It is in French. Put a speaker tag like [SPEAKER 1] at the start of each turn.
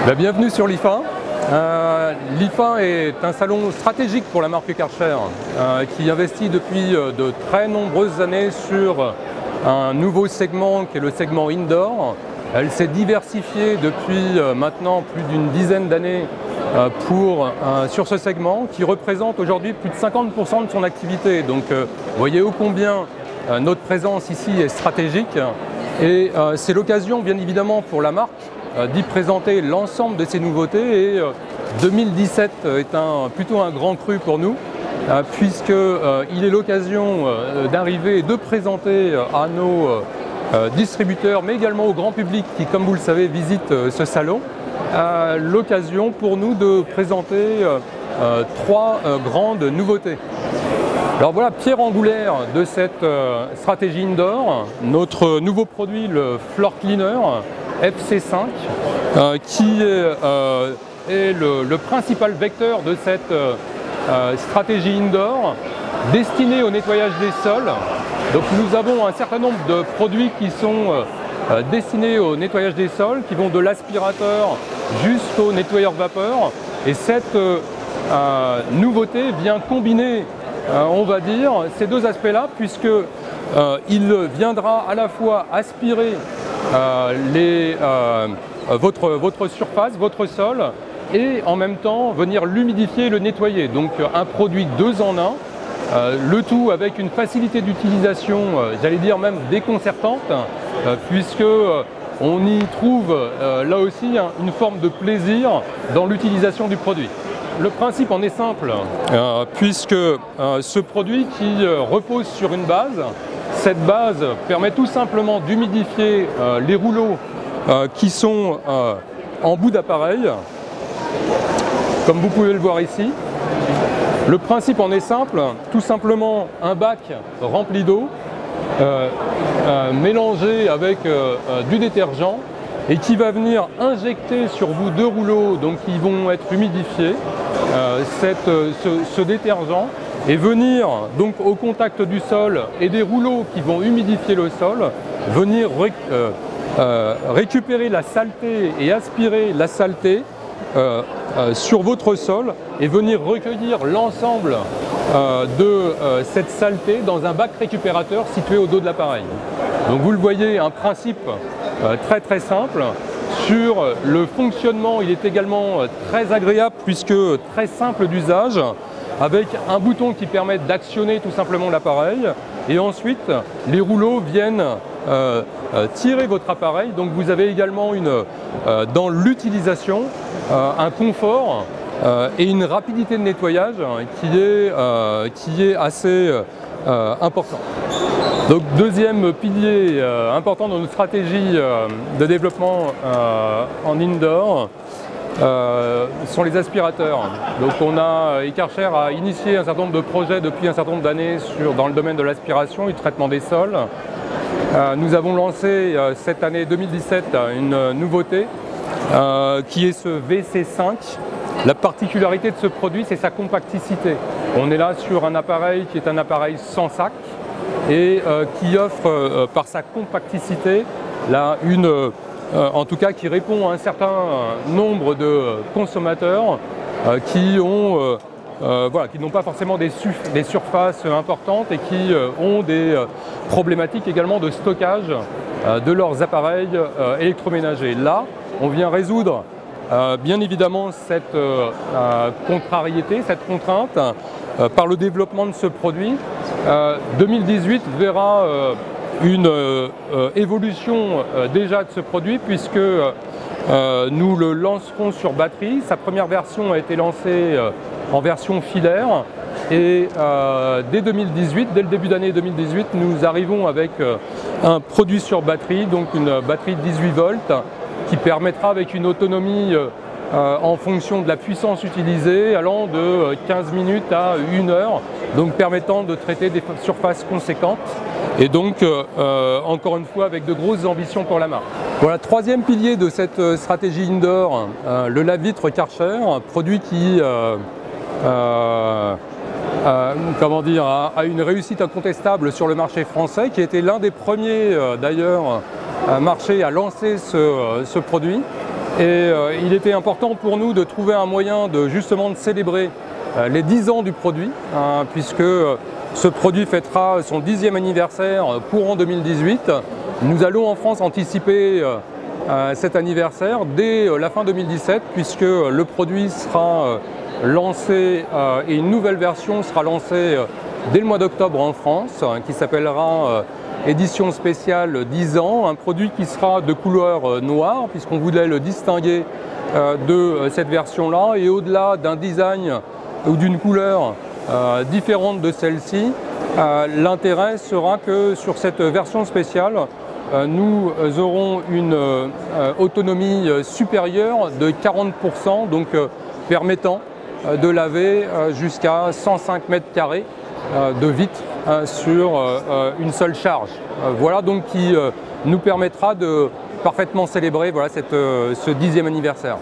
[SPEAKER 1] Bienvenue sur l'IFA. L'IFA est un salon stratégique pour la marque Karcher qui investit depuis de très nombreuses années sur un nouveau segment qui est le segment indoor. Elle s'est diversifiée depuis maintenant plus d'une dizaine d'années sur ce segment qui représente aujourd'hui plus de 50% de son activité. Donc vous voyez ô combien notre présence ici est stratégique et c'est l'occasion bien évidemment pour la marque d'y présenter l'ensemble de ces nouveautés et 2017 est plutôt un grand cru pour nous puisqu'il est l'occasion d'arriver et de présenter à nos distributeurs mais également au grand public qui, comme vous le savez, visite ce salon, l'occasion pour nous de présenter trois grandes nouveautés. Alors voilà, pierre angulaire de cette stratégie indoor, notre nouveau produit, le Floor Cleaner FC5, qui est le principal vecteur de cette stratégie indoor destinée au nettoyage des sols. Donc nous avons un certain nombre de produits qui sont destinés au nettoyage des sols, qui vont de l'aspirateur jusqu'au nettoyeur vapeur. Et cette nouveauté vient combiner, on va dire, ces deux aspects-là, puisqu'il viendra à la fois aspirer votre surface, votre sol, et en même temps venir l'humidifier et le nettoyer. Donc un produit 2 en 1, le tout avec une facilité d'utilisation, j'allais dire même déconcertante, puisque on y trouve là aussi une forme de plaisir dans l'utilisation du produit. Le principe en est simple, puisque ce produit qui repose sur une base, cette base permet tout simplement d'humidifier les rouleaux qui sont en bout d'appareil, comme vous pouvez le voir ici. Le principe en est simple, tout simplement un bac rempli d'eau mélangé avec du détergent et qui va venir injecter sur vous 2 rouleaux, donc qui vont être humidifiés, ce détergent, et venir donc au contact du sol et des rouleaux qui vont humidifier le sol, venir récupérer la saleté et aspirer la saleté sur votre sol et venir recueillir l'ensemble de cette saleté dans un bac récupérateur situé au dos de l'appareil. Donc vous le voyez, un principe très simple. Sur le fonctionnement, il est également très agréable puisque très simple d'usage, avec un bouton qui permet d'actionner tout simplement l'appareil et ensuite les rouleaux viennent tirer votre appareil. Donc vous avez également dans l'utilisation un confort et une rapidité de nettoyage qui est assez important. Donc deuxième pilier important dans notre stratégie de développement en indoor sont les aspirateurs. Donc Karcher a initié un certain nombre de projets depuis un certain nombre d'années dans le domaine de l'aspiration et du traitement des sols. Nous avons lancé cette année 2017 une nouveauté qui est ce VC5. La particularité de ce produit, c'est sa compacticité. On est là sur un appareil qui est un appareil sans sac et qui offre par sa compacticité en tout cas qui répond à un certain nombre de consommateurs qui n'ont pas forcément des surfaces importantes et qui ont des problématiques également de stockage de leurs appareils électroménagers. Là, on vient résoudre bien évidemment cette contrariété, cette contrainte par le développement de ce produit. 2018 verra une évolution déjà de ce produit puisque nous le lancerons sur batterie. Sa première version a été lancée en version filaire et dès 2018, dès le début d'année 2018, nous arrivons avec un produit sur batterie, donc une batterie de 18 volts qui permettra avec une autonomie en fonction de la puissance utilisée allant de 15 minutes à 1 heure, donc permettant de traiter des surfaces conséquentes et donc encore une fois avec de grosses ambitions pour la marque. Voilà, troisième pilier de cette stratégie indoor, le lave-vitre Karcher, un produit qui a une réussite incontestable sur le marché français, qui était l'un des premiers d'ailleurs marché à lancer ce produit. Et il était important pour nous de trouver un moyen de justement de célébrer les 10 ans du produit, puisque ce produit fêtera son 10e anniversaire courant 2018. Nous allons en France anticiper cet anniversaire dès la fin 2017, puisque le produit sera lancé et une nouvelle version sera lancée dès le mois d'octobre en France, qui s'appellera édition spéciale 10 ans, un produit qui sera de couleur noire, puisqu'on voulait le distinguer de cette version-là, et au-delà d'un design ou d'une couleur différente de celle-ci, l'intérêt sera que sur cette version spéciale, nous aurons une autonomie supérieure de 40%, donc permettant de laver jusqu'à 105 mètres carrés de vitres sur une seule charge. Voilà donc qui nous permettra de parfaitement célébrer ce 10e anniversaire.